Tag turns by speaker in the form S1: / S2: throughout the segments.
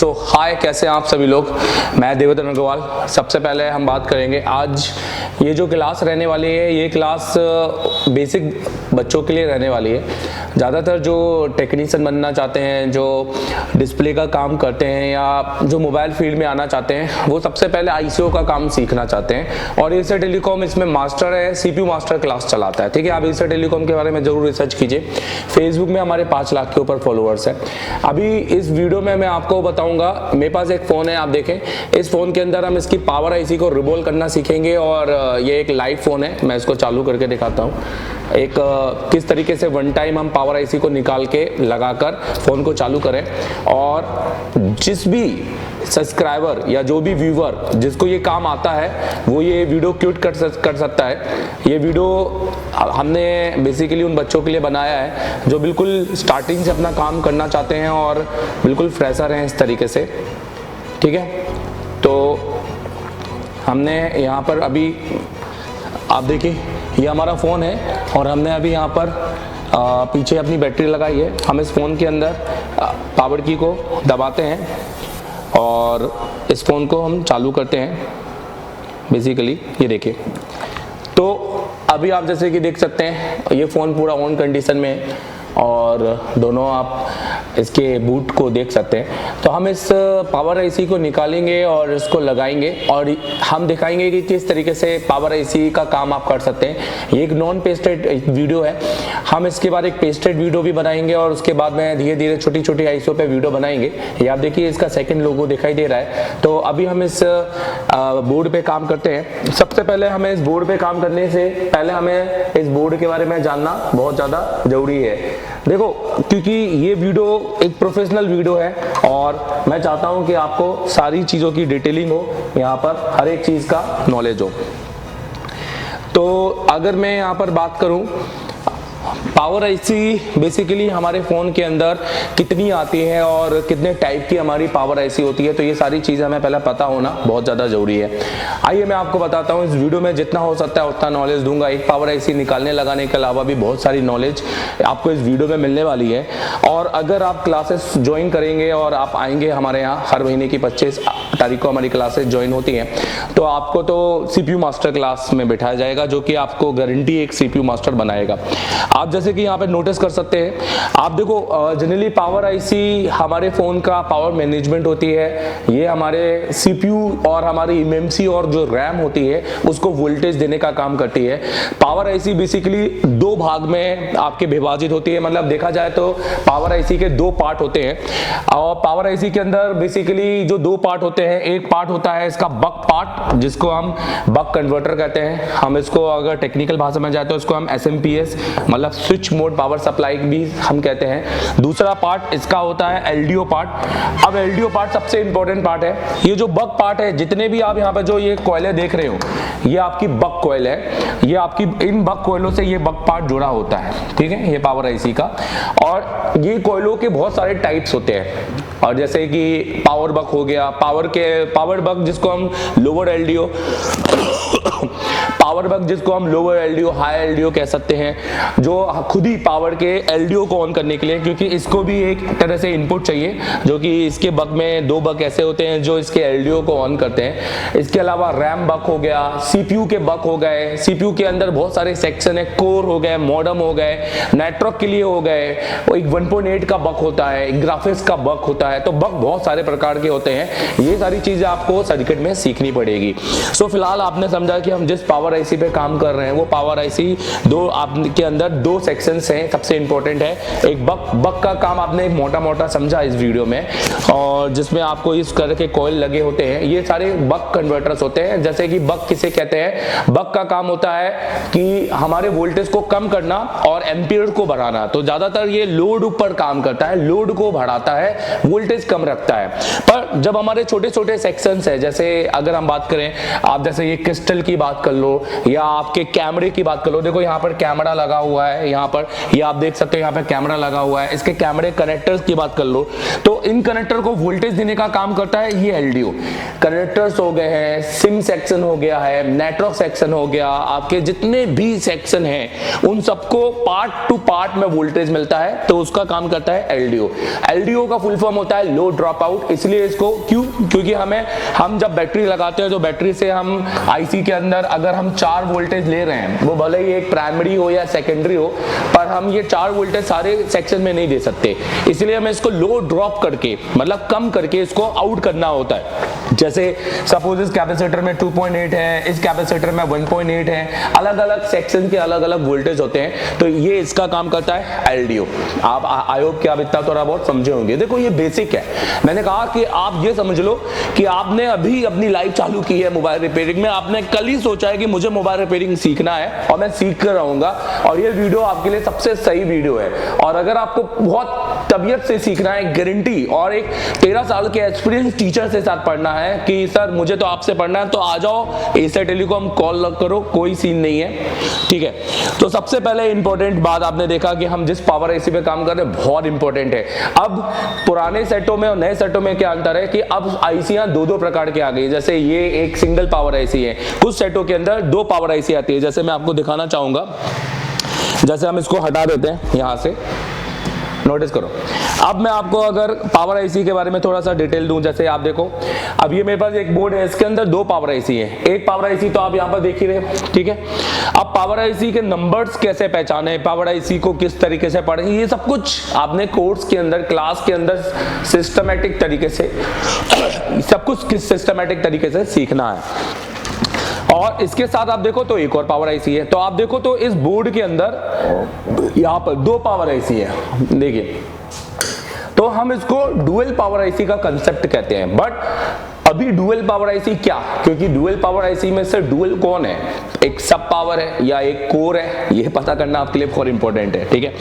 S1: सो हाय, कैसे हैं आप सभी लोग। मैं देवेंद्र अग्रवाल। सबसे पहले हम बात करेंगे आज ये जो क्लास रहने वाली है, ये क्लास बेसिक बच्चों के लिए रहने वाली है। ज़्यादातर जो टेक्नीशियन बनना चाहते हैं, जो डिस्प्ले का काम करते हैं या जो मोबाइल फील्ड में आना चाहते हैं, वो सबसे पहले आईसीओ का काम सीखना चाहते हैं। और एसर टेलीकॉम इसमें मास्टर है, सीपीयू मास्टर क्लास चलाता है। ठीक है, आप एसर टेलीकॉम के बारे में जरूर रिसर्च कीजिए। फेसबुक में हमारे 5 लाख के ऊपर फॉलोअर्स हैं। अभी इस वीडियो में मैं आपको बताऊंगा, मेरे पास एक फ़ोन है, आप देखें। इस फ़ोन के अंदर हम इसकी पावर आईसी को रिबोल करना सीखेंगे और ये एक लाइव फ़ोन है। मैं इसको चालू करके दिखाता हूँ एक किस तरीके से वन टाइम हम पावर आईसी को निकाल के लगाकर फ़ोन को चालू करें। और जिस भी सब्सक्राइबर या जो भी व्यूवर जिसको ये काम आता है वो ये वीडियो क्यूट कर सकता है। ये वीडियो हमने बेसिकली उन बच्चों के लिए बनाया है जो बिल्कुल स्टार्टिंग से अपना काम करना चाहते हैं और बिल्कुल फ्रेशर हैं इस तरीके से। ठीक है, तो हमने यहाँ पर अभी आप देखिए, ये हमारा फ़ोन है और हमने अभी यहाँ पर पीछे अपनी बैटरी लगाई है। हम इस फ़ोन के अंदर पावर की को दबाते हैं और इस फ़ोन को हम चालू करते हैं। बेसिकली ये देखिए, तो अभी आप जैसे कि देख सकते हैं ये फ़ोन पूरा ऑन कंडीशन में है और दोनों आप इसके बूट को देख सकते हैं। तो हम इस पावर आईसी को निकालेंगे और इसको लगाएंगे और हम दिखाएंगे कि किस तरीके से पावर आईसी का काम आप कर सकते हैं। ये एक नॉन पेस्टेड वीडियो है। हम इसके बाद एक पेस्टेड वीडियो भी बनाएंगे और उसके बाद में धीरे धीरे छोटी छोटी आईसीओ पे वीडियो बनाएंगे। ये आप देखिए, इसका सेकंड लोगो दिखाई दे रहा है। तो अभी हम इस बोर्ड पे काम करते हैं। सबसे पहले हमें इस बोर्ड पे काम करने से पहले हमें इस बोर्ड के बारे में जानना बहुत ज़्यादा जरूरी है। देखो, क्योंकि ये वीडियो एक प्रोफेशनल वीडियो है और मैं चाहता हूं कि आपको सारी चीज़ों की डिटेलिंग हो, यहाँ पर हर एक चीज़ का नॉलेज हो। तो अगर मैं यहाँ पर बात करूं, पावर आईसी बेसिकली हमारे फ़ोन के अंदर कितनी आती है और कितने टाइप की हमारी पावर आईसी होती है, तो ये सारी चीज़ें हमें पहले पता होना बहुत ज़्यादा ज़रूरी है। आइए मैं आपको बताता हूँ, इस वीडियो में जितना हो सकता है उतना नॉलेज दूंगा। एक पावर आईसी निकालने लगाने के अलावा भी बहुत सारी नॉलेज आपको इस वीडियो में मिलने वाली है। और अगर आप क्लासेस ज्वाइन करेंगे और आप आएंगे हमारे यहाँ, हर महीने की 25 तारीख को हमारी क्लासेस ज्वाइन होती हैं, तो आपको तो सीपीयू मास्टर क्लास में बिठाया जाएगा, जो कि आपको गारंटी एक सीपीयू मास्टर बनाएगा। आप जैसे कि यहाँ पे नोटिस कर सकते हैं, आप देखो जनरली पावर आईसी हमारे फ़ोन का पावर मैनेजमेंट होती है। ये हमारे सीपीयू और हमारी एमएमसी और जो रैम होती है उसको वोल्टेज देने का काम करती है। पावर आईसी बेसिकली 2 भाग में आपके विभाजित होती है। मतलब देखा जाए तो पावर आईसी के 2 पार्ट होते हैं और पावर आईसी के अंदर बेसिकली जो 2 पार्ट होते हैं, एक पार्ट होता है इसका बक पार्ट, जिसको हम बक कन्वर्टर कहते हैं। हम इसको अगर टेक्निकल भाषा में जाए तो इसको हम एसएमपीएस मतलब स्विच मोड पावर सप्लाई भी हम कहते हैं। दूसरा पार्ट इसका होता है एलडीओ पार्ट। अब एलडीओ पार्ट सबसे इंपॉर्टेंट पार्ट है। ये जो बक पार्ट है, जितने भी आप यहाँ पे जो ये कोयले देख रहे हो, ये आपकी बक कोयल है। ये आपकी इन बक कोयलों से ये बक पार्ट जुड़ा होता है। ठीक है, ये पावर आईसी का। और ये कोयलों के बहुत सारे टाइप्स होते हैं, और जैसे कि पावर बक हो गया, पावर बक जिसको हम लोअर एलडीओ पावर बक जिसको हम लोअर एलडीओ हाई एलडीओ कह सकते हैं, जो खुद ही पावर के एलडीओ को ऑन करने के लिए, क्योंकि इसको भी एक तरह से इनपुट चाहिए, जो कि इसके बक में 2 बक ऐसे होते हैं जो इसके एलडीओ को ऑन करते हैं। इसके अलावा रैम बक हो गया, सीपीयू के बक हो गए। सीपीयू के अंदर बहुत सारे सेक्शन है, कोर हो गए, मॉडम हो गए, नेटवर्क के लिए हो गए, एक 1.8 का बक होता है, एक ग्राफिक्स का बक होता है। तो बक बहुत सारे प्रकार के होते हैं। ये सारी चीजें आपको सर्किट में सीखनी पड़ेगी। सो फिलहाल आपने समझा कि हम जिस पावर आईसी पे काम कर रहे हैं वो पावर आईसी आपके अंदर 2 सेक्शंस हैं। सबसे इंपॉर्टेंट है एक बक का काम आपने एक मोटा मोटा समझा इस वीडियो में, और जिसमें आपको इस तरह के कॉइल लगे होते हैं। ये सारे बक कन्वर्टर्स होते हैं। जैसे कि बक किसे कहते हैं, बक का काम होता है कि हमारे वोल्टेज को कम करना और एम्पीयर को बढ़ाना। तो ज्यादातर ये लोड ऊपर काम करता है, लोड को बढ़ाता है, वोल्टेज कम रखता है। पर जब हमारे छोटे छोटे सेक्शंस है, जैसे अगर हम बात करें, आप जैसे ये क्रिस्टल की बात कर लो या आपके कैमरे की बात कर लो, देखो यहाँ पर कैमरा लगा हुआ है, यहाँ पर ये आप देख सकते हो यहाँ पर कैमरा लगा हुआ है। इसके कैमरे कनेक्टर्स की बात कर लो तो इन कनेक्टर को वोल्टेज देने का काम करता है ये एलडीओ। कनेक्टर्स हो गए हैं, सिम सेक्शन हो गया है, नेटवर्क सेक्शन हो गया, आपके जितने भी सेक्शन हैं उन सबको पार्ट टू पार्ट में वोल्टेज मिलता है, तो उसका काम करता है एलडीओ। एलडीओ का फुल फॉर्म होता है लो ड्रॉप आउट, इसलिए इसको क्योंकि हम जब बैटरी लगाते हैं तो बैटरी से हम आईसी के अंदर अगर हम 4 वोल्टेज ले रहे हैं, वो भले ही एक प्राइमरी हो या सेकेंडरी हो, पर हम ये 4 वोल्टेज सारे सेक्शन में नहीं दे सकते, इसलिए हमें इसको लो ड्रॉप करके मतलब कम करके इसको आउट करना होता है। जैसे सपोज इस कैपेसिटर में 2.8 है, इस कैपेसिटर में 1.8 है, अलग अलग सेक्शन के अलग अलग वोल्टेज होते हैं, तो ये इसका काम करता है एलडीओ। आप आई होप कि आप इतना थोड़ा बहुत समझे होंगे। देखो ये बेसिक है, मैंने कहा कि आप ये समझ लो कि आपने अभी अपनी लाइफ चालू की है मोबाइल रिपेयरिंग में, आपने कल ही सोचा है कि मुझे मोबाइल रिपेयरिंग सीखना है और मैं सीख कर रहूंगा, और ये वीडियो आपके लिए सबसे सही वीडियो है। और अगर आपको बहुत तबीयत से सीखना है, गारंटी, और एक 13 साल के एक्सपीरियंस टीचर से साथ पढ़ना है कि सर मुझे तो आपसे पढ़ना है, तो आ जाओ एशिया टेलीकॉम, कॉल करो, कोई सीन नहीं है, ठीक है। तो सबसे पहले इंपॉर्टेंट बात आपने देखा कि हम जिस पावर आईसी पे काम कर रहे हैं बहुत इंपॉर्टेंट है। अब पुराने सेटों में और नए सेटों में क्या अंतर है कि अब आईसीयां 2-2 प्रकार की आ गई। जैसे ये एक सिंगल पावर आईसी है, कुछ सेटों के अंदर 2 पावर आईसी आती है। जैसे मैं आपको दिखाना चाहूंगा, जैसे हम इसको हटा देते हैं यहां से, नोटिस करो। अब मैं आपको अगर पावर आईसी के बारे में थोड़ा सा डिटेल दूं, जैसे आप देखो अब ये मेरे पास एक बोर्ड है, इसके अंदर 2 पावर आईसी है। एक पावर आईसी तो आप यहाँ पर देख ही रहे हो, ठीक है। अब पावर आईसी के नंबर्स कैसे पहचाने, पावर आईसी को किस तरीके से पढ़े, ये सब कुछ आपने कोर्स के अंदर, क्लास के अंदर सिस्टमेटिक तरीके से सब कुछ किस सिस्टमेटिक तरीके से सीखना है। और इसके साथ आप देखो तो एक और पावर आईसी है। तो आप देखो तो इस बोर्ड के अंदर यहाँ पर 2 पावर आईसी है, देखिए। तो हम इसको डुअल पावर आईसी का कंसेप्ट कहते हैं। बट अभी डुअल पावर आईसी क्या, क्योंकि डुअल पावर आईसी में से डुअल कौन है, एक सब पावर है या एक कोर है, ये पता करना आपके लिए बहुत इंपॉर्टेंट है, ठीक है।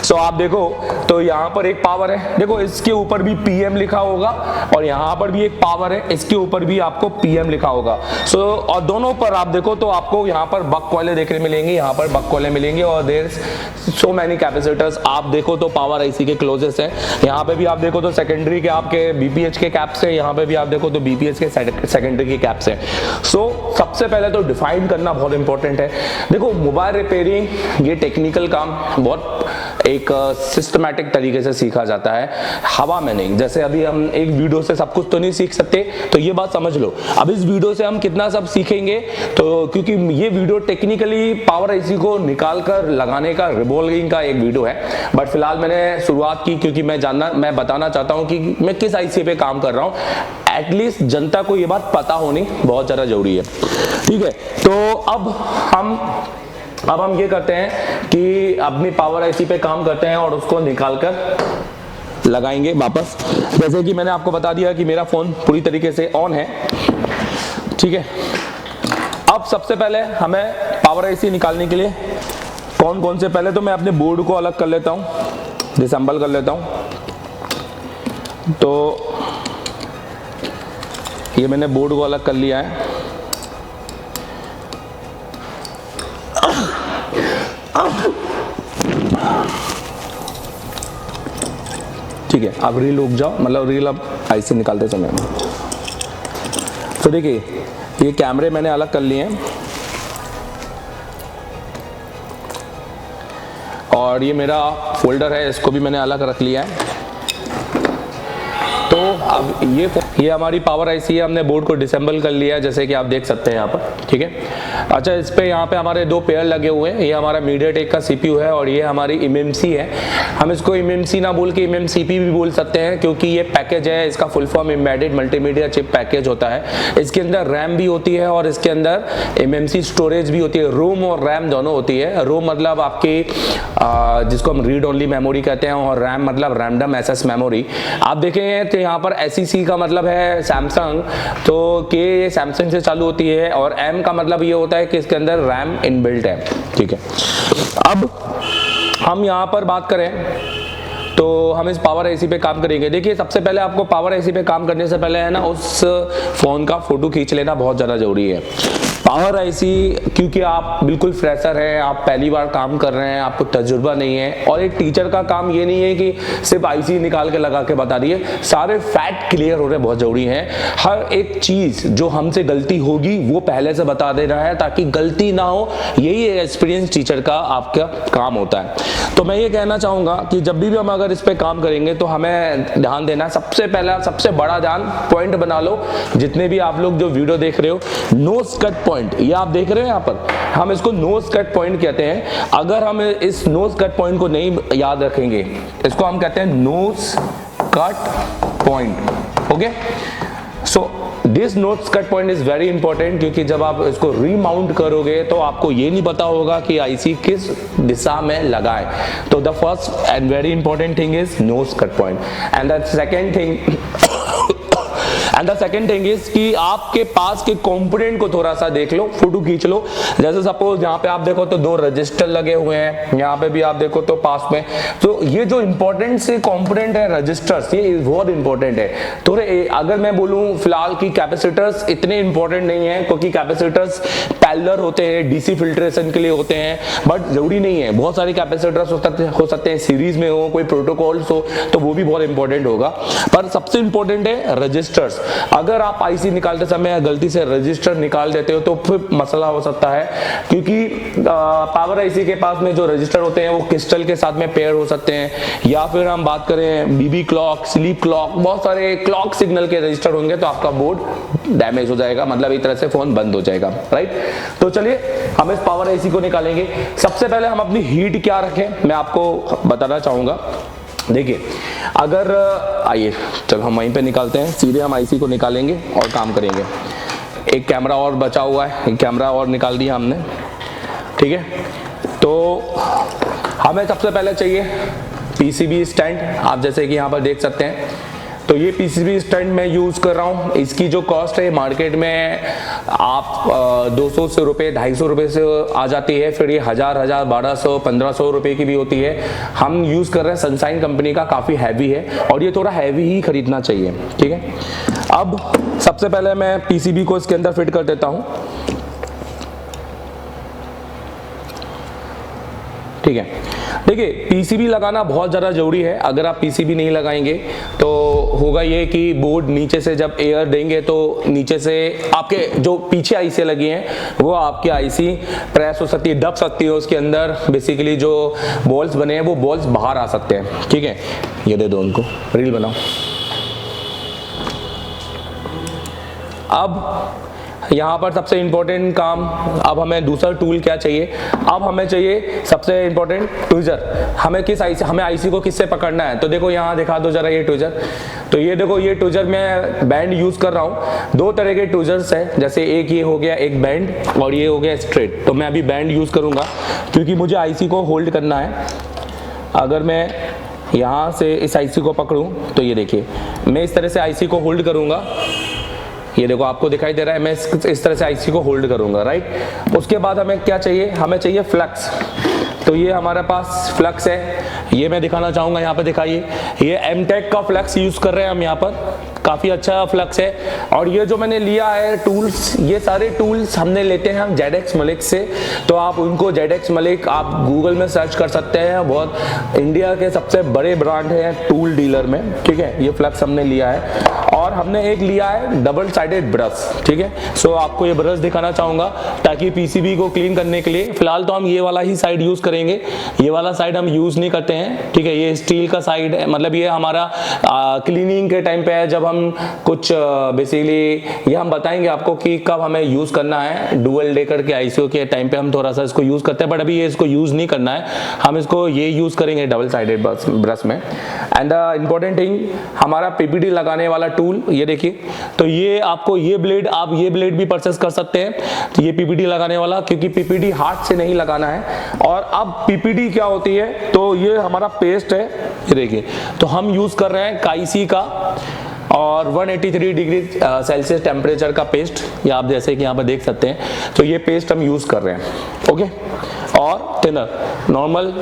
S1: सो आप देखो तो यहाँ पर एक पावर है, देखो इसके ऊपर भी पीएम लिखा होगा, और यहाँ पर भी एक पावर है, इसके ऊपर भी आपको पीएम लिखा होगा। सो और दोनों पर आप देखो तो आपको यहाँ पर बक कॉइलें देखने मिलेंगी, यहाँ पर बक कॉइलें मिलेंगी, और देयर सो मैनी कैपेसिटर्स। आप देखो तो पावर आईसी के क्लोजेस्ट है, यहाँ पे भी आप देखो तो सेकेंडरी के आपके बीपीएच के कैप्स है, यहाँ पे भी आप देखो तो बीपीएच के सेकेंडरी के कैप्स है। सो सबसे पहले तो डिफाइन करना बहुत इंपॉर्टेंट है। देखो मोबाइल रिपेयरिंग ये टेक्निकल काम बहुत एक सिस्टमैटिक तरीके से सीखा जाता है, हवा में नहीं। जैसे अभी हम एक वीडियो से सब कुछ तो नहीं सीख सकते, तो ये बात समझ लो। अब इस वीडियो से हम कितना सब सीखेंगे, तो क्योंकि ये वीडियो टेक्निकली पावर आईसी को निकाल कर लगाने का, रिवॉल्विंग का एक वीडियो है। बट फिलहाल मैंने शुरुआत की क्योंकि मैं बताना चाहता हूँ कि मैं किस आईसी पे काम कर रहा हूँ। एटलीस्ट जनता को ये बात पता होनी बहुत ज़्यादा जरूरी है, ठीक है। तो अब हम ये करते हैं कि अपनी पावर आईसी पे काम करते हैं और उसको निकाल कर लगाएंगे वापस। जैसे कि मैंने आपको बता दिया कि मेरा फोन पूरी तरीके से ऑन है, ठीक है। अब सबसे पहले हमें पावर आईसी निकालने के लिए कौन से, पहले तो मैं अपने बोर्ड को अलग कर लेता हूँ, डिसेंबल कर लेता हूँ। तो ये मैंने बोर्ड को अलग कर लिया है। ठीक है, अब रील उग जाओ, मतलब रील अब आईसी निकालते समय में। तो देखिए ये कैमरे मैंने अलग कर लिए हैं, और ये मेरा फोल्डर है, इसको भी मैंने अलग रख लिया है। तो अब ये हमारी पावर आईसी है, हमने बोर्ड को डिसेंबल कर लिया है, जैसे कि आप देख सकते हैं यहाँ पर, ठीक है। अच्छा, इस पे यहाँ पे हमारे 2 पेयर लगे हुए हैं। ये हमारा मीडियाटेक का सीपीयू है और ये हमारी एमएमसी है। हम इसको एमएमसी ना बोल के एमएमसीपी भी बोल सकते हैं, क्योंकि ये पैकेज है, इसका full form embedded multimedia chip package होता है। इसके अंदर रैम भी होती है और इसके अंदर एमएमसी स्टोरेज भी होती है। रोम और रैम दोनों होती है। रोम मतलब आपकी जिसको हम रीड ओनली मेमोरी कहते हैं, और रैम मतलब रैंडम एक्सेस मेमोरी। आप देखेंगे तो यहाँ पर SEC का मतलब है सैमसंग, तो के सैमसंग से चालू होती है, और M का मतलब ये होता है कि इसके अंदर रैम इनबिल्ट है, ठीक है। अब हम यहाँ पर बात करें तो हम इस पावर आईसी पे काम करेंगे। देखिए सबसे पहले आपको पावर आईसी पे काम करने से पहले है ना, उस फोन का फोटो खींच लेना बहुत ज़्यादा जरूरी है। पावर आईसी, क्योंकि आप बिल्कुल फ्रेशर हैं, आप पहली बार काम कर रहे हैं, आपको तजुर्बा नहीं है, और एक टीचर का काम ये नहीं है कि सिर्फ आईसी निकाल के लगा के बता दिए, सारे फैक्ट क्लियर हो रहे बहुत जरूरी हैं। हर एक चीज जो हमसे गलती होगी वो पहले से बता देना है ताकि गलती ना हो, यही एक्सपीरियंस टीचर का आपका काम होता है। तो मैं ये कहना चाहूंगा कि जब भी हम अगर इस पे काम करेंगे तो हमें ध्यान देना है, सबसे पहला सबसे बड़ा ध्यान पॉइंट बना लो, जितने भी आप लोग जो वीडियो देख रहे हो, नोज कट पॉइंट, ये आप देख रहे हो यहाँ पर, हम इसको नोज कट पॉइंट कहते हैं। अगर हम इस नोज कट पॉइंट को नहीं याद रखेंगे, इसको हम कहते हैं nose cut point. Okay, so this nose cut point is very important, क्योंकि जब आप इसको रीमाउंट करोगे तो आपको ये नहीं पता होगा कि आईसी किस दिशा में लगाए। तो the first and very important thing is nose cut point, and the second thing is कि आपके पास के कंपोनेंट को थोड़ा सा देख लो, फोटो खींच लो। जैसे सपोज यहाँ पे आप देखो तो 2 रजिस्टर लगे हुए हैं, यहाँ पे भी आप देखो तो पास में, तो ये जो इंपॉर्टेंट से कंपोनेंट है रजिस्टर्स, ये बहुत इंपॉर्टेंट है। थोड़े अगर मैं बोलूं फिलहाल कि कैपेसिटर्स इतने इंपॉर्टेंट नहीं है, क्योंकि कैपेसिटर्स पैरेलल होते हैं, डीसी फिल्ट्रेशन के लिए होते हैं, बट जरूरी नहीं है। बहुत सारे कैपेसिटर्स हो सकते हैं सीरीज में हो, कोई प्रोटोकॉल्स हो तो वो भी बहुत इंपॉर्टेंट होगा, पर सबसे इंपॉर्टेंट है रजिस्टर्स। अगर आप आईसी निकालते समय गलती से रजिस्टर निकाल देते हो तो फिर मसला हो सकता है, क्योंकि पावर आईसी के पास में जो रजिस्टर होते हैं वो क्रिस्टल के साथ में पेयर हो सकते हैं, या फिर हम बात करें बीबी क्लॉक, स्लीप क्लॉक, बहुत सारे क्लॉक सिग्नल के रजिस्टर होंगे तो आपका बोर्ड डैमेज हो जाएगा, मतलब एक तरह से फोन बंद हो जाएगा, राइट। तो चलिए हम इस पावर आईसी को निकालेंगे। सबसे पहले हम अपनी हीट क्या रखें मैं आपको बताना चाहूंगा। देखिए, अगर आइए चलो हम वहीं पे निकालते हैं, सीधे हम आईसी को निकालेंगे और काम करेंगे। एक कैमरा और बचा हुआ है, एक कैमरा और निकाल दिया हमने, ठीक है। तो हमें सबसे पहले चाहिए पीसीबी स्टैंड, आप जैसे कि यहाँ पर देख सकते हैं। तो ये पीसीबी स्टैंड मैं यूज कर रहा हूँ, इसकी जो कॉस्ट है मार्केट में आप 200 से रुपये 250 रुपये से आ जाती है, फिर ये 1000, 1200, 1500 रुपये की भी होती है। हम यूज कर रहे हैं सनशाइन कंपनी का, काफी हैवी है और ये थोड़ा हैवी ही खरीदना चाहिए, ठीक है। अब सबसे पहले मैं पीसीबी को इसके अंदर फिट कर देता हूँ, ठीक है। देखिए, पीसीबी लगाना बहुत ज़्यादा जरूरी है। अगर आप पीसीबी नहीं लगाएंगे तो होगा ये कि बोर्ड नीचे से जब एयर देंगे तो नीचे से आपके जो पीछे आईसी लगी हैं वो आपकी आईसी प्रेस हो सकती है, दब सकती है, उसके अंदर बेसिकली जो बॉल्स बने हैं वो बॉल्स बाहर आ सकते हैं, ठीक है। ये दे दो उनको, रील बनाओ। अब यहाँ पर सबसे इंपॉर्टेंट काम, अब हमें दूसरा टूल क्या चाहिए, अब हमें चाहिए सबसे इंपॉर्टेंट ट्विजर। हमें किस आईसी, हमें आईसी को किससे पकड़ना है, तो देखो यहाँ दिखा दो जरा ये ट्विजर। तो ये देखो, ये ट्विजर मैं बैंड यूज कर रहा हूँ। 2 तरह के ट्विजर्स हैं, जैसे एक ये हो गया एक बैंड और ये हो गया स्ट्रेट। तो मैं अभी बैंड यूज करूंगा क्योंकि मुझे आईसी को होल्ड करना है। अगर मैं यहाँ से इस आईसी को पकड़ूं तो ये देखिए, मैं इस तरह से आईसी को होल्ड करूंगा, ये देखो आपको दिखाई दे रहा है, मैं इस तरह से आईसी को होल्ड करूंगा, राइट। उसके बाद हमें क्या चाहिए, हमें चाहिए फ्लक्स। तो ये हमारे पास फ्लक्स है, ये मैं दिखाना चाहूंगा, यहाँ पे दिखाइए, ये एमटेक का फ्लक्स यूज कर रहे हैं हम यहाँ पर, काफी अच्छा फ्लक्स है। और ये जो मैंने लिया है टूल्स, ये सारे टूल्स हमने लेते हैं हम ZX मलिक से। तो आप उनको ZX मलिक आप गूगल में सर्च कर सकते हैं, बहुत इंडिया के सबसे बड़े ब्रांड है टूल डीलर में, ठीक है। ये फ्लक्स हमने लिया है और हमने एक लिया है डबल साइडेड ब्रश, ठीक है। सो आपको ये ब्रश दिखाना चाहूंगा ताकि पीसीबी को क्लीन करने के लिए, फिलहाल तो हम ये वाला ही साइड यूज करेंगे, ये वाला साइड हम यूज नहीं करते हैं, ठीक है। ये स्टील का साइड है, मतलब ये हमारा क्लीनिंग के टाइम पे है, जब हम कुछ बेसिकली ये हम बताएंगे आपको कि कब हमें यूज करना है। डुअल डेकर के आईसीओ के टाइम पे हम थोड़ा सा इसको यूज करते हैं, बट अभी ये इसको यूज नहीं करना है, हम इसको ये यूज करेंगे डबल साइडेड ब्रश में। एंड इंपॉर्टेंट थिंग, हमारा पीपीडी लगाने वाला टूल, ये देखिए। तो ये आपको ये ब्लेड, आप ये ब्लेड भी परचेस कर सकते हैं, तो ये पीपीडी लगाने वाला, क्योंकि पीपीडी हाथ से नहीं लगाना है। और अब पीपीडी क्या होती है, तो ये हमारा पेस्ट है, ये देखिए। तो हम यूज कर रहे हैं काईसी का और 183 डिग्री सेल्सियस टेम्परेचर का पेस्ट, ये आप जैसे कि यहाँ पर देख सकते हैं। तो ये पेस्ट हम यूज कर रहे हैं, ओके। और थिनर नॉर्मल,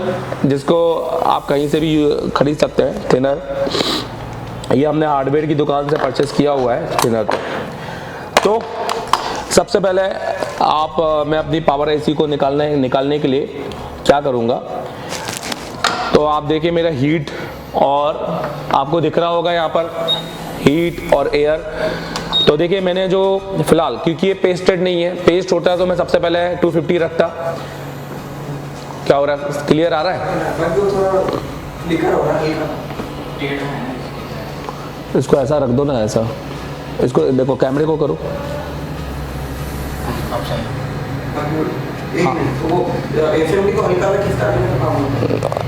S1: जिसको आप कहीं से भी खरीद सकते हैं, थिनर, ये हमने हार्डवेयर की दुकान से परचेस किया हुआ है थिनर। तो सबसे पहले मैं अपनी पावर आईसी को निकालने के लिए क्या करूँगा, तो आप देखिए मेरा हीट, और आपको दिख रहा होगा यहाँ पर हीट और एयर। तो देखिए मैंने जो फिलहाल, क्योंकि ये पेस्टेड नहीं है, पेस्ट होता है तो मैं सबसे पहले 250 रखता। क्या हो रहा है, क्लियर आ रहा है? इसको ऐसा रख दो ना, ऐसा, इसको देखो, कैमरे को करो।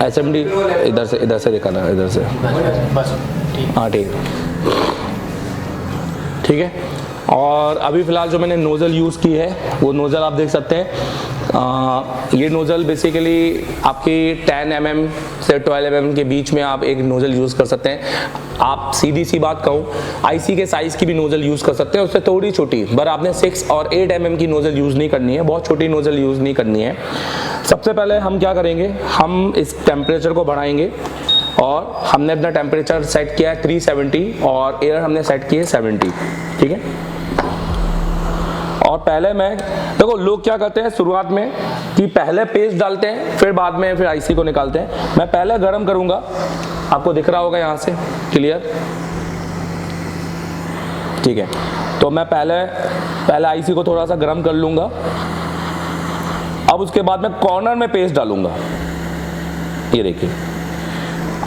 S1: एसएमडी इधर से दिखाना, इधर से, हाँ ठीक है। और अभी फ़िलहाल जो मैंने नोज़ल यूज़ की है वो नोज़ल आप देख सकते हैं। ये नोज़ल बेसिकली आपकी 10 mm से 12 mm के बीच में आप एक नोज़ल यूज़ कर सकते हैं। आप सीधी सी बात कहूँ, आईसी के साइज़ की भी नोज़ल यूज़ कर सकते हैं, उससे थोड़ी छोटी, पर आपने 6 और 8 mm की नोज़ल यूज़ नहीं करनी है, बहुत छोटी नोज़ल यूज़ नहीं करनी है। सबसे पहले हम क्या करेंगे, हम इस टेम्परेचर को बढ़ाएंगे, और हमने अपना टेम्परेचर सेट किया है 370 और एयर हमने सेट की है 70, ठीक है। और पहले मैं, देखो लोग क्या करते हैं शुरुआत में कि पहले पेस्ट डालते हैं फिर बाद में फिर आईसी को निकालते हैं। मैं पहले गर्म करूंगा, आपको दिख रहा होगा यहाँ से क्लियर, ठीक है। तो मैं पहले आईसी को थोड़ा सा गर्म कर लूंगा, अब उसके बाद मैं कॉर्नर में पेस्ट डालूंगा। ये देखिए,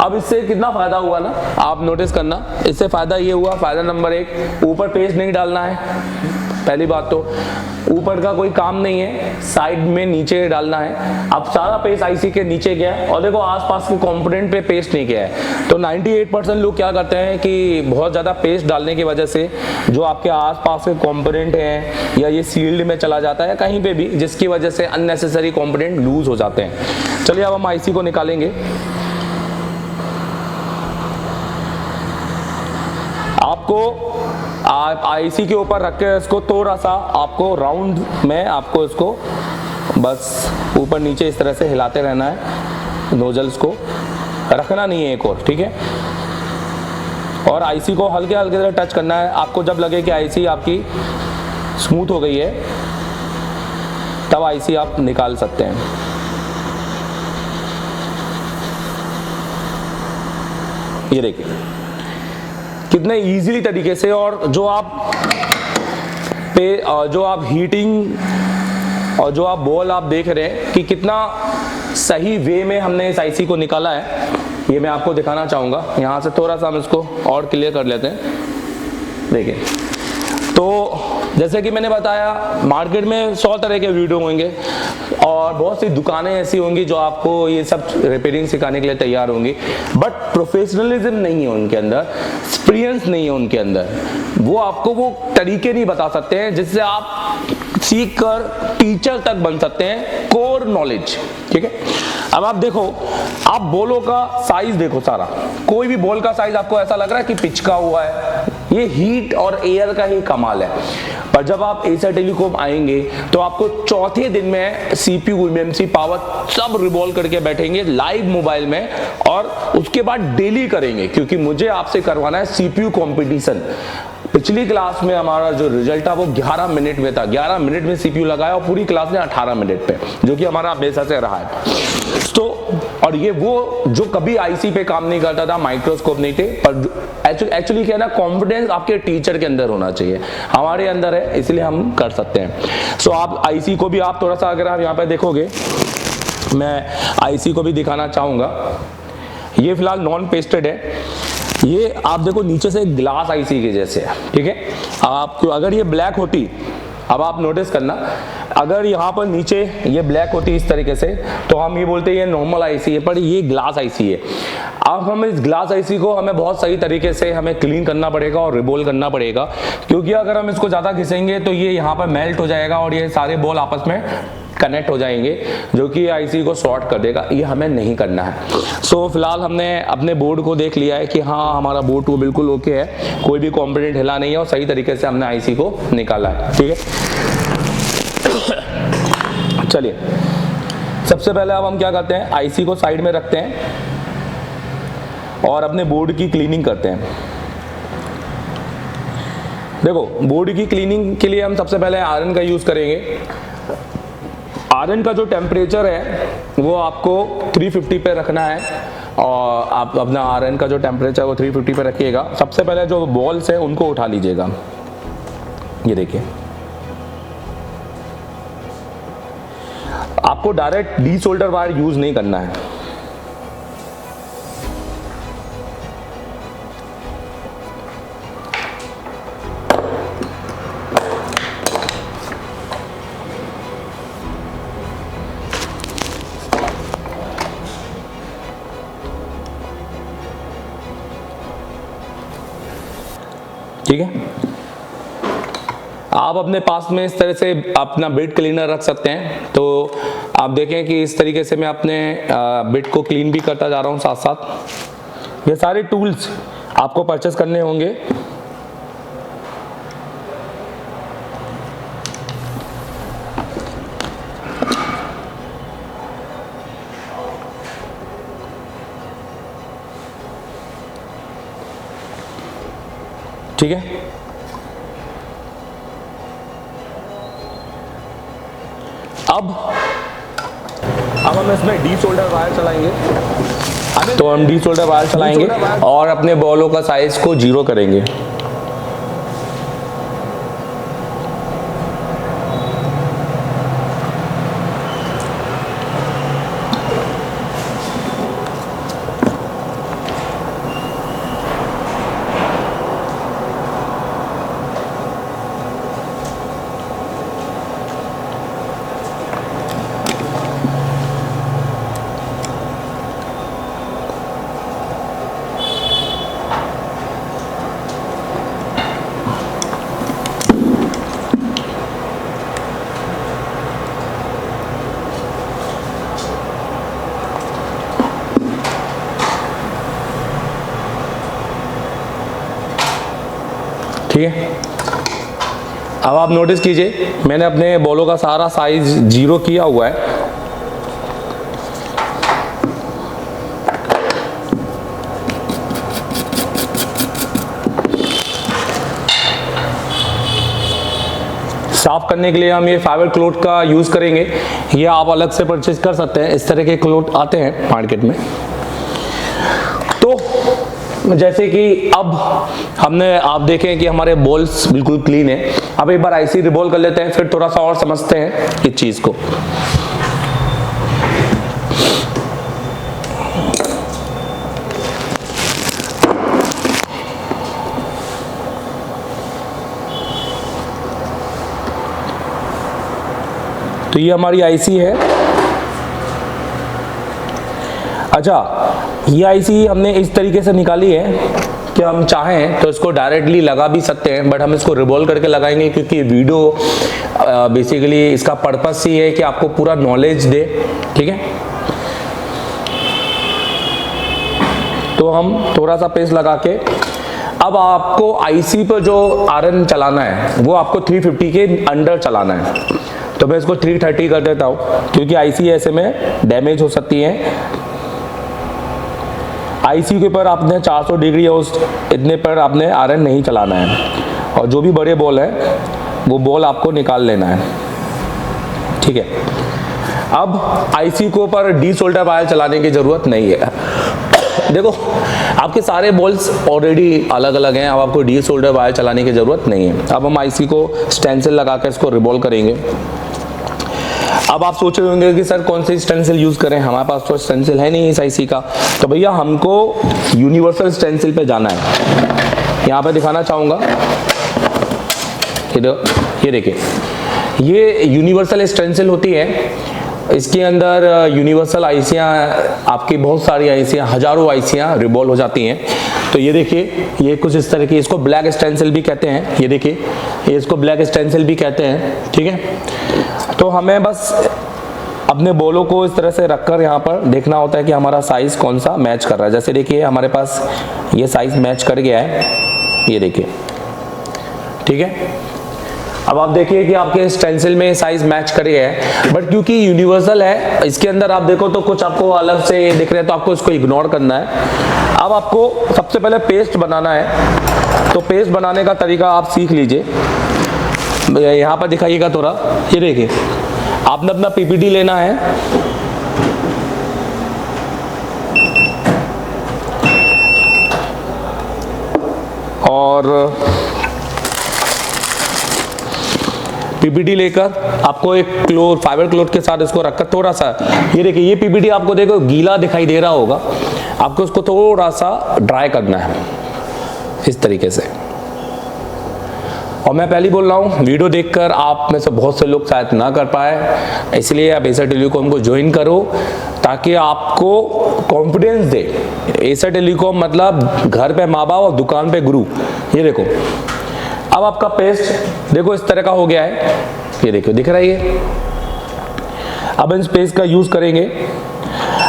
S1: अब इससे कितना फायदा हुआ ना, आप नोटिस करना, इससे फायदा ये हुआ, फायदा नंबर 1, ऊपर पेस्ट नहीं डालना है। पहली बात तो ऊपर का कोई काम नहीं है, साइड में नीचे डालना है। अब सारा पेस्ट आईसी के नीचे गया है, और देखो आसपास के कंपोनेंट पे पेस्ट नहीं गया है। तो 98% लोग क्या करते हैं कि बहुत ज़्यादा पेस्ट डालने की वजह से जो आपके आसपास के कंपोनेंट हैं, या ये सील्ड में चला जाता है कहीं पे भी, जिसकी वजह से अननेसेसरी कंपोनेंट लूज हो जाते हैं। चलिए अब हम आईसी को निकालेंगे। आपको आईसी के ऊपर रख के इसको थोड़ा सा आपको राउंड में, आपको इसको बस ऊपर नीचे इस तरह से हिलाते रहना है, नोजल्स को रखना नहीं है एक और, ठीक है। और आईसी को हल्के हल्के से टच करना है। आपको जब लगे कि आईसी आपकी स्मूथ हो गई है, तब आईसी आप निकाल सकते हैं। ये देखिए कितने इजीली तरीके से, और जो आप हीटिंग और जो आप बॉल आप देख रहे हैं कि कितना सही वे में हमने इस आईसी को निकाला है, ये मैं आपको दिखाना चाहूँगा। यहाँ से थोड़ा सा हम इसको और क्लियर कर लेते हैं। देखिए, तो जैसे कि मैंने बताया, मार्केट में 100 तरह के वीडियो होंगे और बहुत सी दुकानें ऐसी होंगी जो आपको ये सब रिपेयरिंग सिखाने के लिए तैयार होंगी, बट प्रोफेशनलिज्म नहीं है उनके अंदर, एक्सपीरियंस नहीं है उनके अंदर। वो आपको वो तरीके नहीं बता सकते हैं जिससे आप सीख कर टीचर तक बन सकते हैं, कोर नॉलेज, ठीक है। अब आप देखो, आप बॉलों का साइज देखो, सारा कोई भी बॉल का साइज आपको ऐसा लग रहा है कि पिचका हुआ है, ये हीट और एयर का ही कमाल है। पर जब आप एशिया टेलीकॉम आएंगे तो आपको चौथे दिन में सीपीयू, एमएमसी, पावर सब रिवॉल्व करके बैठेंगे लाइव मोबाइल में, और उसके बाद डेली करेंगे, क्योंकि मुझे आपसे करवाना है सीपीयू कंपटीशन। पिछली क्लास में हमारा जो रिजल्ट था वो 11 मिनट में था, 11 मिनट में सीपीयू लगाया, और पूरी क्लास ने 18 मिनट पे, जो कि हमारा हमेशा से रहा है। तो और ये वो जो कभी आईसी पे काम नहीं करता था, माइक्रोस्कोप नहीं थे, पर एक्चुअली क्या है ना, कॉन्फिडेंस आपके टीचर के अंदर होना चाहिए, हमारे अंदर है, इसलिए हम कर सकते हैं। सो आप आईसी को भी आप थोड़ा सा, अगर आप यहाँ पे देखोगे, मैं आईसी को भी दिखाना चाहूँगा। ये फिलहाल नॉन पेस्टेड है, ये आप देखो नीचे से ग्लास आईसी के जैसे है, ठीक है। आपको अगर ये ब्लैक होती, अब आप नोटिस करना, अगर यहाँ पर नीचे ये ब्लैक होती इस तरीके से, तो हम ये बोलते हैं ये नॉर्मल आईसी है, पर ये ग्लास आईसी है। अब हम इस ग्लास आईसी को हमें बहुत सही तरीके से हमें क्लीन करना पड़ेगा और रिबोल करना पड़ेगा, क्योंकि अगर हम इसको ज़्यादा घिसेंगे तो ये यहाँ पर मेल्ट हो जाएगा और ये सारे बॉल आपस में कनेक्ट हो जाएंगे, जो कि आईसी को शॉर्ट कर देगा। ये हमें नहीं करना है। सो फिलहाल हमने अपने बोर्ड को देख लिया है कि हाँ, हमारा बोर्ड वो बिल्कुल ओके है, कोई भी कंपोनेंट हिला नहीं है, और सही तरीके से हमने आईसी को निकाला है, ठीक है। चलिए, सबसे पहले अब हम क्या करते हैं, आईसी को साइड में रखते हैं और अपने बोर्ड की क्लीनिंग करते हैं। देखो बोर्ड की क्लीनिंग के लिए हम सबसे पहले आयरन का यूज़ करेंगे। आयरन का जो टेम्परेचर है वो आपको 350 पे रखना है, और आप अपना आयरन का जो टेम्परेचर वो 350 पे रखिएगा। सबसे पहले जो बॉल्स है उनको उठा लीजिएगा, ये देखिए। आपको direct the solder wire use नहीं करना है। ठीक है, आप अपने पास में इस तरह से अपना बेड क्लीनर रख सकते हैं। तो आप देखें कि इस तरीके से मैं अपने बेड को क्लीन भी करता जा रहा हूं साथ साथ। ये सारे टूल्स आपको परचेस करने होंगे। ठीक है, अब हम इसमें डी सोल्डर वायर चलाएंगे। तो हम डी सोल्डर वायर चलाएंगे और अपने बॉलों का साइज को 0 करेंगे। ठीक है, अब आप नोटिस कीजिए मैंने अपने बॉलों का सारा साइज 0 किया हुआ है। साफ करने के लिए हम ये फाइबर क्लोथ का यूज करेंगे। ये आप अलग से परचेज कर सकते हैं, इस तरह के क्लोथ आते हैं मार्केट में। तो जैसे कि अब हमने आप देखें कि हमारे बॉल्स बिल्कुल क्लीन है। अब एक बार आईसी रिवॉल्व कर लेते हैं, फिर थोड़ा सा और समझते हैं इस चीज को। तो ये हमारी आईसी है। अच्छा, ये आईसी हमने इस तरीके से निकाली है कि हम चाहें तो इसको डायरेक्टली लगा भी सकते हैं, बट हम इसको रिवॉल्व करके लगाएंगे क्योंकि वीडियो बेसिकली इसका पर्पस ही है कि आपको पूरा नॉलेज दे। ठीक है, तो हम थोड़ा सा पेस्ट लगा के अब आपको आईसी पर जो आयरन चलाना है वो आपको 350 के अंडर चलाना है। तो मैं इसको 330 कर देता हूँ क्योंकि आईसी ऐसे में डैमेज हो सकती है। आईसी के ऊपर आपने 400 डिग्री उस इतने पर आपने आयरन नहीं चलाना है, और जो भी बड़े बॉल है वो बॉल आपको निकाल लेना है। ठीक है, अब आईसी को ऊपर डी सोल्डर वायर चलाने की जरूरत नहीं है। देखो आपके सारे बॉल्स ऑलरेडी अलग अलग हैं, अब आपको डी सोल्डर वायर चलाने की जरूरत नहीं है। अब हम आईसी को स्टेंसिल लगाकर इसको रिवॉल्व करेंगे। अब आप सोच रहे होंगे कि सर कौन सी स्टेंसिल यूज करें, हमारे पास तो स्टेंसिल है नहीं इस आईसी का। तो भैया हमको यूनिवर्सल स्टेंसिल पे जाना है। यहाँ पे दिखाना चाहूंगा, ये देखिए, ये यूनिवर्सल स्टेंसिल होती है। इसके अंदर यूनिवर्सल आईसियाँ, आपकी बहुत सारी आईसियाँ, हजारों आईसियाँ रिवॉल्व हो जाती हैं। तो ये देखिए, ये कुछ इस तरह की, इसको ब्लैक स्टेंसिल भी कहते हैं। ये देखिए, ये इसको ब्लैक स्टेंसिल भी कहते हैं। ठीक है, तो हमें बस अपने बॉलों को इस तरह से रखकर यहाँ पर देखना होता है कि हमारा साइज कौन सा मैच कर रहा है। जैसे देखिए हमारे पास ये साइज मैच कर गया है, ये देखिए। ठीक है, अब आप देखिए कि आपके स्टेंसिल में साइज मैच करे है, बट क्योंकि यूनिवर्सल है इसके अंदर आप देखो तो कुछ आपको अलग से दिख रहे हैं, तो आपको इसको इग्नोर करना है। अब आपको सबसे पहले पेस्ट बनाना है, तो पेस्ट बनाने का तरीका आप सीख लीजिए। यहाँ पर दिखाइएगा थोड़ा, ये देखिए आपने अपना पीपीटी लेना है, और पीपीटी लेकर आपको एक क्लोथ, फाइबर क्लोथ के साथ इसको रखकर थोड़ा सा, ये देखिए ये पीपीटी आपको देखो गीला दिखाई दे रहा होगा, आपको उसको थोड़ा सा ड्राई करना है इस तरीके से। और मैं पहले बोल रहा हूँ, वीडियो देखकर आप में से बहुत से लोग शायद ना कर पाए, इसलिए आप एसर टेलीकॉम को ज्वाइन करो ताकि आपको कॉन्फिडेंस दे। एसर टेलीकॉम मतलब घर पे माँ बाप और दुकान पे गुरु। ये देखो अब आपका पेस्ट देखो इस तरह का हो गया है, ये देखो दिख रहा है ये। अब इन पेस्ट का यूज करेंगे।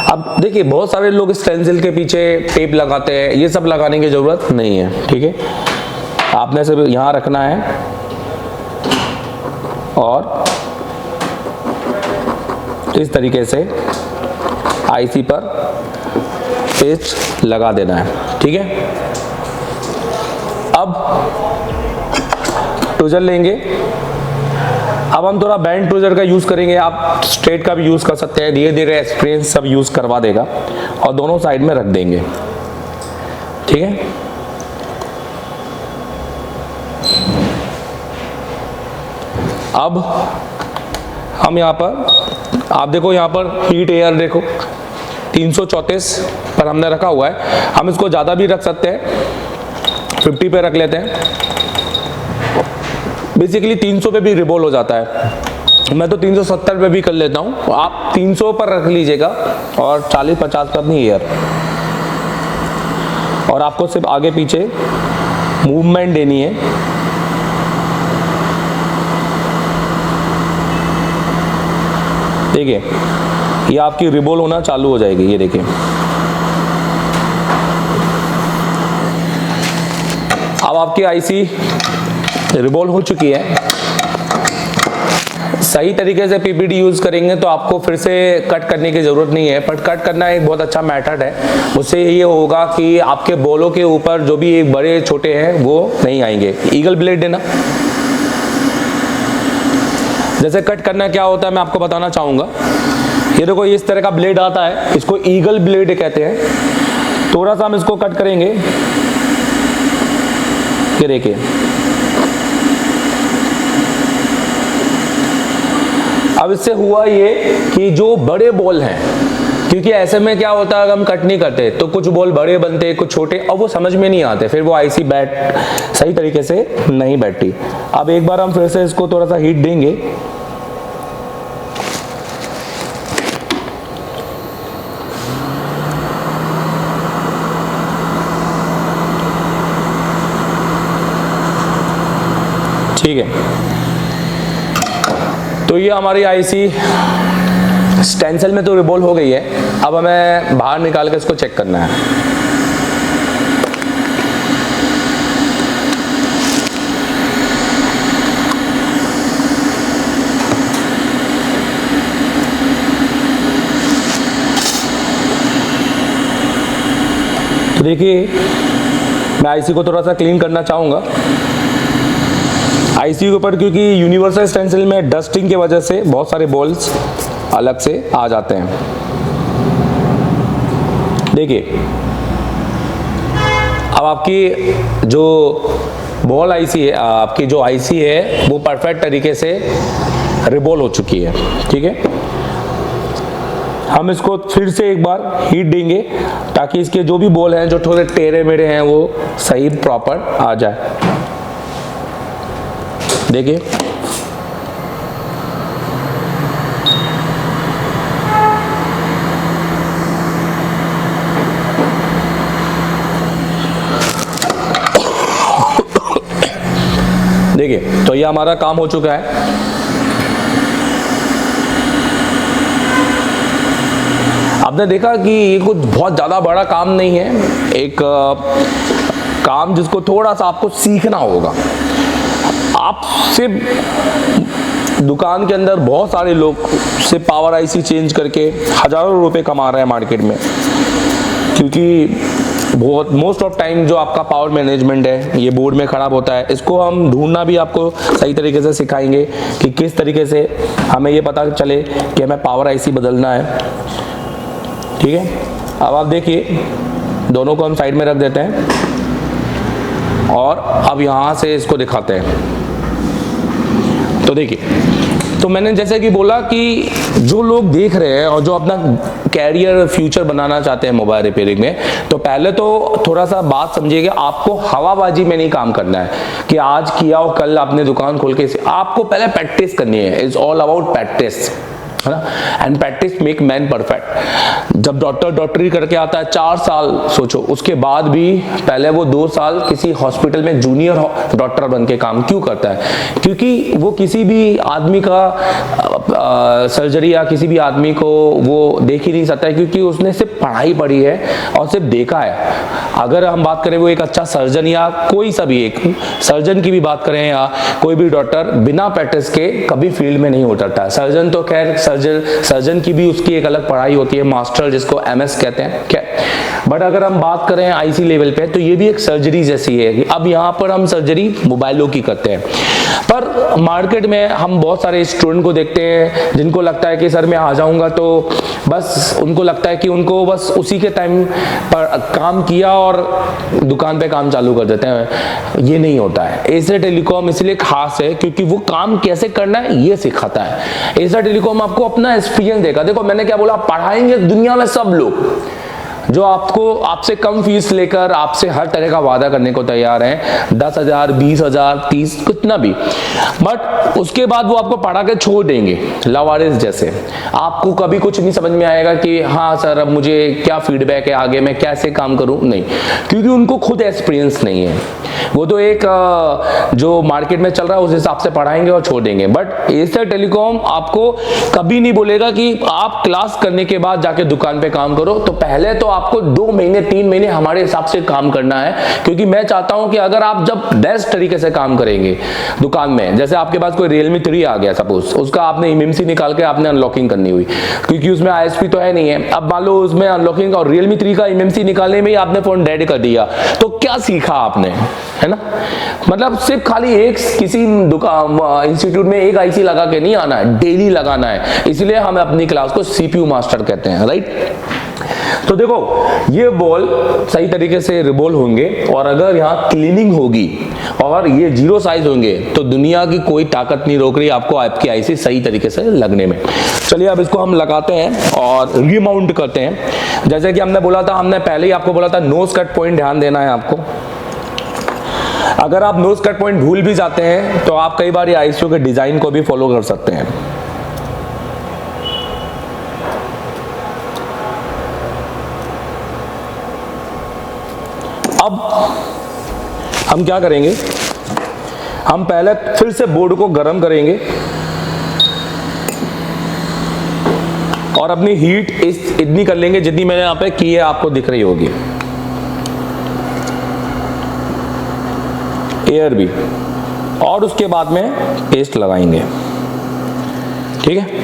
S1: अब देखिए बहुत सारे लोग स्टेंसिल के पीछे टेप लगाते हैं, ये सब लगाने की जरूरत नहीं है, ठीक है। आपने सिर्फ यहाँ रखना है और इस तरीके से आईसी पर पेस्ट लगा देना है, ठीक है। अब टूजर लेंगे, अब हम थोड़ा बैंड टूजर का यूज करेंगे, आप स्ट्रेट का भी यूज कर सकते हैं, धीरे धीरे एक्सपीरियंस सब यूज करवा देगा, और दोनों साइड में रख देंगे, ठीक है। अब हम यहाँ पर आप देखो, यहाँ पर हीट एयर देखो 334 पर हमने रखा हुआ है, हम इसको ज़्यादा भी रख सकते हैं, 50 पे रख लेते हैं। बेसिकली 300 पे भी रिबॉल हो जाता है, मैं तो 370 पे भी कर लेता हूँ, आप 300 पर रख लीजिएगा और 40-50 पर अपनी एयर। और आपको सिर्फ आगे पीछे मूवमेंट देनी है, देखिए ये आपकी रिबॉल होना चालू हो जाएगी, ये देखिए। अब आपकी आईसी रिबॉल हो चुकी है। सही तरीके से पीपीटी यूज करेंगे तो आपको फिर से कट करने की जरूरत नहीं है, बट कट करना एक बहुत अच्छा मेथड है। उससे ये होगा कि आपके बॉलों के ऊपर जो भी बड़े छोटे हैं वो नहीं आएंगे। ईगल ब्लेड देना, जैसे कट करना क्या होता है मैं आपको बताना चाहूंगा। ये देखो इस तरह का ब्लेड आता है, इसको ईगल ब्लेड कहते हैं। थोड़ा सा हम इसको कट करेंगे, ये देखिए। अब इससे हुआ ये कि जो बड़े बॉल हैं, क्योंकि ऐसे में क्या होता है अगर हम कट नहीं करते तो कुछ बॉल बड़े बनते कुछ छोटे, और वो समझ में नहीं आते, फिर वो आईसी बैठ सही तरीके से नहीं बैठती। अब एक बार हम फिर से इसको थोड़ा सा हीट देंगे, ठीक है। तो ये हमारी आईसी स्टेंसिल में तो रिबॉल हो गई है। अब हमें बाहर निकाल के इसको चेक करना है। तो देखिए मैं आईसी को थोड़ा सा क्लीन करना चाहूंगा। आईसी के ऊपर क्योंकि यूनिवर्सल स्टेंसिल में डस्टिंग की वजह से बहुत सारे बॉल्स अलग से आ जाते हैं। देखिए अब आपकी जो बॉल आईसी है, आपकी जो आईसी है वो परफेक्ट तरीके से रिबॉल हो चुकी है, ठीक है। हम इसको फिर से एक बार हीट देंगे ताकि इसके जो भी बॉल हैं जो थोड़े टेढ़े मेढ़े हैं वो सही प्रॉपर आ जाए। देखिए देखिए, तो ये हमारा काम हो चुका है। आपने देखा कि ये कुछ बहुत ज़्यादा बड़ा काम नहीं है, एक काम जिसको थोड़ा सा आपको सीखना होगा। आप सिर्फ दुकान के अंदर बहुत सारे लोग सिर्फ पावर आईसी चेंज करके हजारों रुपए कमा रहे हैं मार्केट में, क्योंकि बहुत मोस्ट ऑफ टाइम जो आपका पावर मैनेजमेंट है ये बोर्ड में खराब होता है। इसको हम ढूंढना भी आपको सही तरीके से सिखाएंगे कि किस तरीके से हमें ये पता चले कि हमें पावर आईसी बदलना है। ठीक है, अब आप देखिए दोनों को हम साइड में रख देते हैं और अब यहाँ से इसको दिखाते हैं। तो देखिए, तो मैंने जैसे कि बोला कि जो लोग देख रहे हैं और जो अपना कैरियर फ्यूचर बनाना चाहते हैं मोबाइल रिपेयरिंग में, तो पहले तो थोड़ा सा बात समझिएगा, आपको हवाबाजी में नहीं काम करना है कि आज किया और कल आपने दुकान खोल के, आपको पहले प्रैक्टिस करनी है। इट्स ऑल अबाउट प्रैक्टिस, है ना, and practice make man perfect. जब डॉक्टरी करके आता है 4 साल, सोचो, उसके बाद भी पहले वो 2 साल किसी हॉस्पिटल में जूनियर डॉक्टर बन के काम क्यों करता है? क्योंकि वो किसी भी आदमी का सर्जरी या किसी भी आदमी को वो देख ही नहीं सकता है, क्योंकि उसने सिर्फ पढ़ाई पढ़ी है और सिर्फ देखा है। अगर हम बात करें वो एक अच्छा सर्जन या कोई सा भी एक सर्जन की भी बात करें या कोई भी डॉक्टर, बिना प्रैक्टिस के कभी फील्ड में नहीं उतरता। सर्जन तो खैर सर्जन की भी उसकी एक अलग पढ़ाई होती है, मास्टर जिसको एमएस कहते हैं, क्या। बट अगर हम बात करें आईसी लेवल पे, तो ये भी एक सर्जरी जैसी है। अब यहाँ पर हम सर्जरी मोबाइलों की करते हैं, पर मार्केट में हम बहुत सारे स्टूडेंट को देखते हैं जिनको लगता है कि सर मैं आ जाऊंगा तो बस, उनको लगता है कि उनको बस उसी के टाइम पर काम किया और दुकान पे काम चालू कर देते हैं। ये नहीं होता है। एशिया टेलीकॉम इसलिए खास है क्योंकि वो काम कैसे करना है ये सिखाता है। एशिया टेलीकॉम आपको अपना एक्सपीरियंस देगा। देखो मैंने क्या बोला, पढ़ाएंगे दुनिया में सब लोग, जो आपसे कम फीस लेकर आपसे हर तरह का वादा करने को तैयार हैं, 10,000, 20,000, 30, कितना भी, बट उसके बाद वो आपको पढ़ा के छोड़ देंगे लावारिस जैसे। आपको कभी कुछ नहीं समझ में आएगा कि हाँ सर अब मुझे क्या फीडबैक है, आगे मैं कैसे काम करूं, नहीं, क्योंकि उनको खुद एक्सपीरियंस नहीं है। वो तो एक जो मार्केट में चल रहा है उस हिसाब से पढ़ाएंगे और छोड़ देंगे। बट एशिया टेलीकॉम आपको कभी नहीं बोलेगा कि आप क्लास करने के बाद जाके दुकान पे काम करो। तो पहले तो आपको 2 महीने 3 महीने हमारे हिसाब से काम करना है, क्योंकि मैं चाहता हूं कि अगर आप जब बेस्ट तरीके से काम करेंगे दुकान में, जैसे आपके पास कोई Realme 3 आ गया सपोज, उसका आपने MMC निकाल के आपने अनलॉकिंग करनी हुई, क्योंकि उसमें ISP तो है नहीं है। अब मान लो उसमें अनलॉकिंग और Realme 3 का MMC निकालने में ही आपने फोन डेड कर दिया, तो क्या सीखा आपने, है ना। मतलब सिर्फ खाली एक किसी दुकान इंस्टीट्यूट में एक आईसी लगा के नहीं आना है, डेली लगाना है। इसलिए हम अपनी क्लास को CPU मास्टर कहते हैं, राइट। तो देखो ये बॉल सही तरीके से रिबॉल होंगे और अगर यहाँ क्लीनिंग होगी और ये 0 साइज होंगे तो दुनिया की कोई ताकत नहीं रोक रही आपको आपकी आईसी सही तरीके से लगने में। चलिए अब इसको हम लगाते हैं और रीमाउंट करते हैं। जैसे कि हमने बोला था, हमने पहले ही आपको बोला था नोज कट पॉइंट ध्यान देना है आपको। अगर आप नोज कट पॉइंट भूल भी जाते हैं तो आप कई बार आईसीयू के डिजाइन को भी फॉलो कर सकते हैं। अब हम क्या करेंगे, हम पहले फिर से बोर्ड को गर्म करेंगे और अपनी हीट इतनी कर लेंगे जितनी मैंने यहां पे की है, आपको दिख रही होगी, एयर भी, और उसके बाद में पेस्ट लगाएंगे। ठीक है,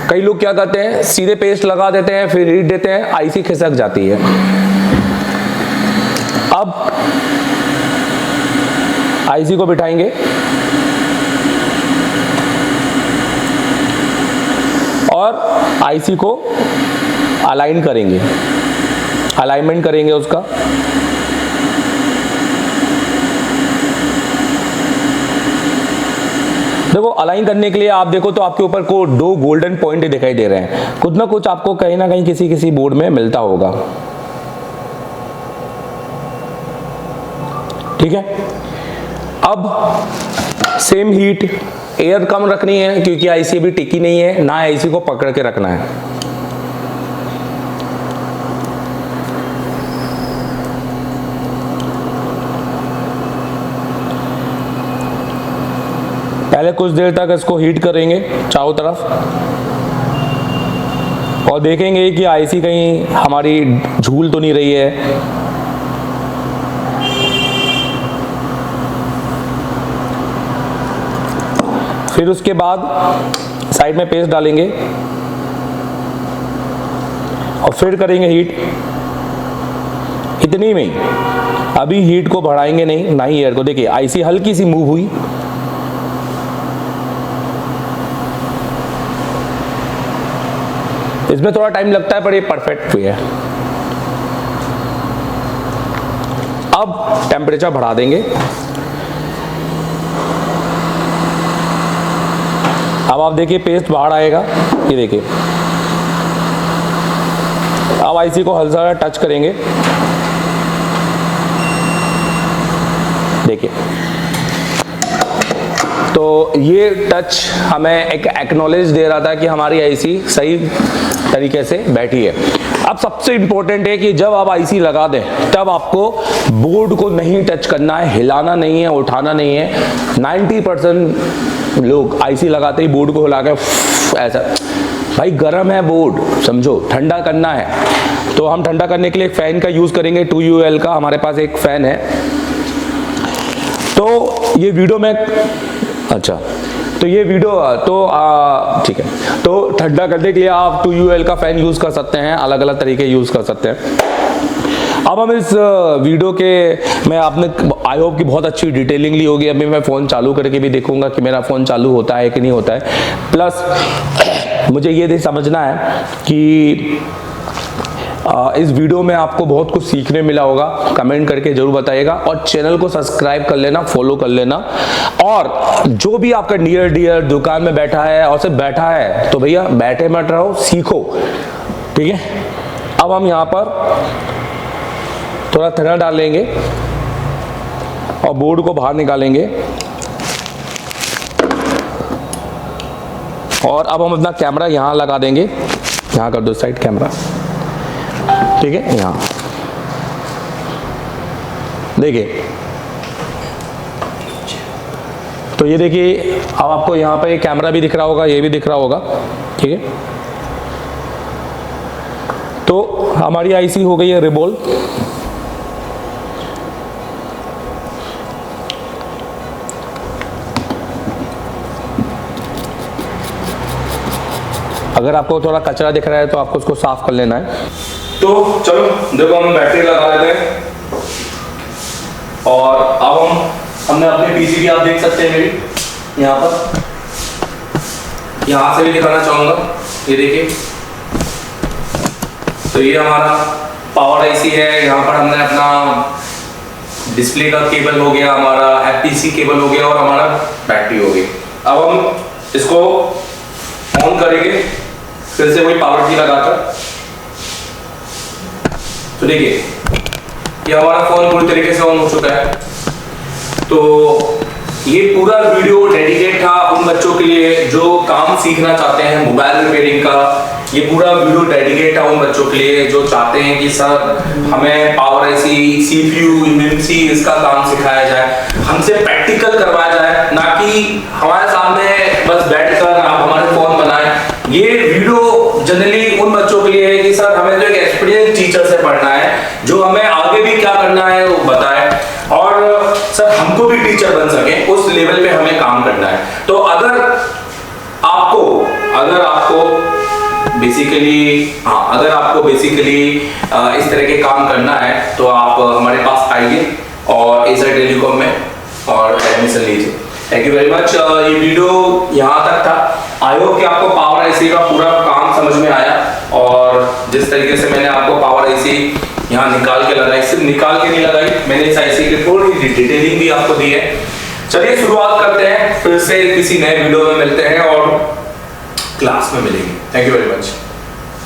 S1: कई लोग क्या करते हैं सीधे पेस्ट लगा देते हैं फिर हीट देते हैं, आईसी खिसक जाती है। अब आईसी को बिठाएंगे और आईसी को अलाइन करेंगे, अलाइनमेंट करेंगे उसका। देखो अलाइन करने के लिए आप देखो तो आपके ऊपर को 2 गोल्डन पॉइंट दिखाई दे रहे हैं, कुछ ना कुछ आपको कहीं ना कहीं किसी बोर्ड में मिलता होगा। ठीक है, अब सेम हीट, एयर कम रखनी है क्योंकि आईसी भी टिकी नहीं है, ना आईसी को पकड़ के रखना है। पहले कुछ देर तक इसको हीट करेंगे चारों तरफ और देखेंगे कि आईसी कहीं हमारी झूल तो नहीं रही है। फिर उसके बाद साइड में पेस्ट डालेंगे और फिर करेंगे हीट। इतनी में ही, अभी हीट को बढ़ाएंगे नहीं, ना ही एयर को। देखिए आईसी हल्की सी मूव हुई, इसमें थोड़ा टाइम लगता है पर ये परफेक्ट हुई है। अब टेम्परेचर बढ़ा देंगे। अब आप देखिए पेस्ट बाहर आएगा, ये देखिए। अब आईसी को हल्का सा टच करेंगे, देखिए। तो ये टच हमें एक एक्नॉलेज दे रहा था कि हमारी आईसी सही तरीके से बैठी है। अब सबसे इंपॉर्टेंट है कि जब आप आईसी लगा दें तब आपको बोर्ड को नहीं टच करना है, हिलाना नहीं है, उठाना नहीं है। 90% लोग आईसी लगाते ही बोर्ड को हिला के ऐसा, भाई गर्म है बोर्ड, समझो ठंडा करना है। तो हम ठंडा करने के लिए एक फैन का यूज करेंगे, 2UL का हमारे पास एक फैन है। तो ये वीडियो में अच्छा, तो ये वीडियो तो ठीक है। तो ठंडा करने के लिए आप 2UL का फैन यूज कर सकते हैं, अलग अलग तरीके यूज कर सकते हैं। अब हम इस वीडियो के मैं आपने आई होप कि बहुत अच्छी डिटेलिंग ली होगी। अभी मैं फ़ोन चालू करके भी देखूंगा कि मेरा फ़ोन चालू होता है कि नहीं होता है। प्लस मुझे ये समझना है कि इस वीडियो में आपको बहुत कुछ सीखने मिला होगा। कमेंट करके जरूर बताइएगा और चैनल को सब्सक्राइब कर लेना, फॉलो कर लेना। और जो भी आपका नियर डियर दुकान में बैठा है और सिर्फ बैठा है तो भैया बैठे मत रहो, सीखो, ठीक है। अब हम यहाँ पर थोड़ा थिनर डालेंगे और बोर्ड को बाहर निकालेंगे। और अब हम अपना कैमरा यहाँ लगा देंगे, यहाँ कर दो साइड कैमरा, ठीक है। यहाँ देखिए, तो ये देखिए अब आपको यहाँ पे कैमरा भी दिख रहा होगा, ये भी दिख रहा होगा, ठीक है। तो हमारी आईसी हो गई है रिबोल। अगर आपको थोड़ा कचरा दिख रहा है तो आपको उसको साफ कर लेना है। तो चलो देखो हम बैटरी लगा लेते हैं। और अब हमने अपने पीसी भी आप देख सकते हैं मेरी यहाँ पर, यहाँ से भी दिखाना चाहूँगा, ये देखिए। तो ये हमारा पावर आईसी है। यहाँ पर हमने अपना डिस्प्ले का केबल हो गया, हमारा एफपीसी केबल हो गया और हमारा बैटरी हो गई। अब हम इसको ऑन करेंगे फिर से वही पावर की लगाकर। तो देखिए ये हमारा फोन पूरी तरीके से ऑन हो चुका है। तो ये पूरा वीडियो डेडिकेट था उन बच्चों के लिए जो काम सीखना चाहते हैं मोबाइल रिपेयरिंग का। ये पूरा वीडियो डेडिकेट है उन बच्चों के लिए जो चाहते हैं कि सर हमें पावर आईसी, सीपीयू, एमएमसी इसका काम सिखाया जाए, हमसे प्रैक्टिकल करवाया जाए, ना कि हमारे सामने बस बैठकर आप हमारे फोन बनाएं। ये वीडियो जनरली उन बच्चों के लिए है कि सर हमें जो एक एक्सपीरियंस टीचर से पढ़ना है, जो हमें आगे भी क्या करना है वो बताए, और सर हमको भी टीचर बन सके उस लेवल पे हमें काम करना है। तो अगर आपको बेसिकली इस तरह के काम करना है तो आप हमारे पास आइए और एसर टेलीकॉम में और एडमिशन लीजिए। Thank you very much. ये वीडियो यहाँ तक था। आई होप कि आपको पावर आईसी का पूरा काम समझ में आया और जिस तरीके से मैंने आपको पावर आईसी यहाँ निकाल के लगाई, सिर्फ निकाल के नहीं लगाई, मैंने इस आईसी की थोड़ी डिटेलिंग भी आपको दी है। चलिए शुरुआत करते हैं, फिर से किसी नए वीडियो में मिलते हैं और क्लास में मिलेंगे। Thank you very much.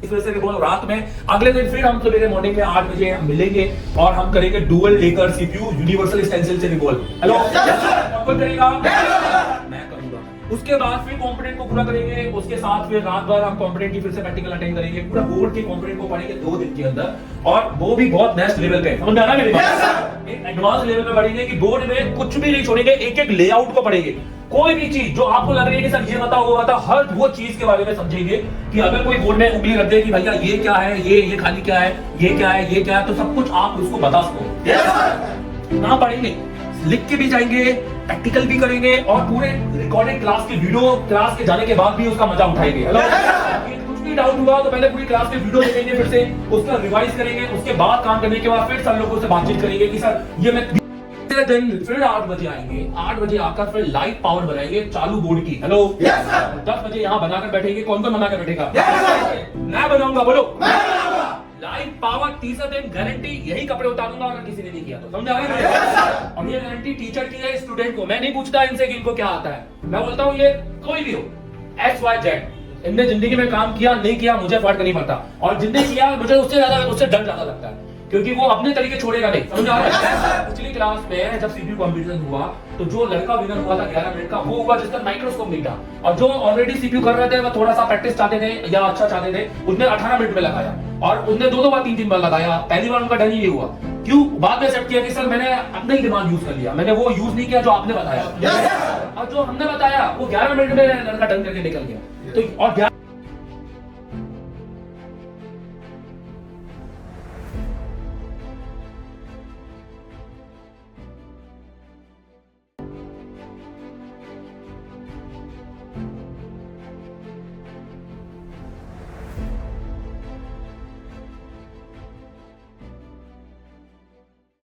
S2: इस वजह से रिबॉल रात में अगले दिन फिर हम सवेरे मॉर्निंग में 8 बजे हम मिलेंगे और हम करेंगे डुअल लेकर सीपीयू यूनिवर्सल स्टेंसिल से रिबॉल। हेलो कौन करेगा? मैं करूंगा। उसके बाद फिर कंपोनेंट को पूरा करेंगे। उसके साथ फिर रात भर हम कंपोनेंट की फिर से प्रैक्टिकल अटेंड करेंगे, पूरा बोर्ड के कंपोनेंट को पढ़ेंगे 2 दिन के अंदर, और वो भी बहुत नेक्स्ट लेवल पे। समझ में आ रहा है मेरी बात? एक एडवांस लेवल पे पढ़ेंगे कि बोर्ड में कुछ भी नहीं छोड़ेंगे, एक एक लेआउट को पढ़ेंगे। कोई भी चीज जो आपको लग रही है कि सर ये बताओ वो बताओ, हर वो चीज के बारे में समझेंगे कि अगर कोई बोर्ड में उंगली रख दे कि भैया ये क्या है, ये खाली क्या है, ये क्या है, ये क्या है, तो सब कुछ आप उसको बता सको। ना पढ़ेंगे, लिख के भी जाएंगे, प्रैक्टिकल भी करेंगे और पूरे रिकॉर्डेड क्लास की वीडियो क्लास के जाने के बाद भी उसका मजा उठाएंगे। हेलो, कुछ भी डाउट हुआ तो पहले पूरी क्लास की वीडियो देखेंगे, फिर से उसका रिवाइज करेंगे, उसके बाद काम करने के बाद फिर सब लोगों से बातचीत करेंगे कि सर ये मैं दिन फिर 8 बजे आएंगे, 8 बजे आकर फिर लाइव पावर बनाएंगे चालू बोर्ड की। हेलो, 10 बजे यहाँ बनाकर बैठेंगे। कौन कौन बनाकर बैठेगा? मैं बनाऊंगा, बोलो। लाइव पावर तीसरे दिन गारंटी, यही कपड़े उतारूंगा अगर किसी ने नहीं किया तो, समझा? और ये गारंटी टीचर की है स्टूडेंट को। मैं नहीं पूछता इनसे कि इनको क्या आता है, मैं बोलता हूँ ये कोई भी हो, XYZ, इनने जिंदगी में काम किया नहीं किया मुझे फर्क नहीं पड़ता, और जिनने किया मुझे उससे डर ज्यादा लगता है, क्योंकि वो अपने तरीके छोड़ेगा नहीं, समझा? पिछली क्लास में जब सीपीयू कंपटीशन हुआ तो जो लड़का विनर हुआ था 11 मिनट का, वो हुआ जिसका माइक्रोस्कोप नहीं था, और जो ऑलरेडी सीपीयू कर रहे थे वो थोड़ा सा प्रैक्टिस चाहते थे या अच्छा चाहते थे, उसने 18 मिनट में लगाया, और उसने 2 बार 3 बार लगाया। पहली बार उनका डन ही नहीं हुआ, क्यों? बाद में एक्सेप्ट किया कि सर मैंने अपना ही दिमाग यूज कर लिया, मैंने वो यूज नहीं किया जो आपने बताया, और जो हमने बताया वो 11 मिनट में लड़का डन करके निकल गया। तो और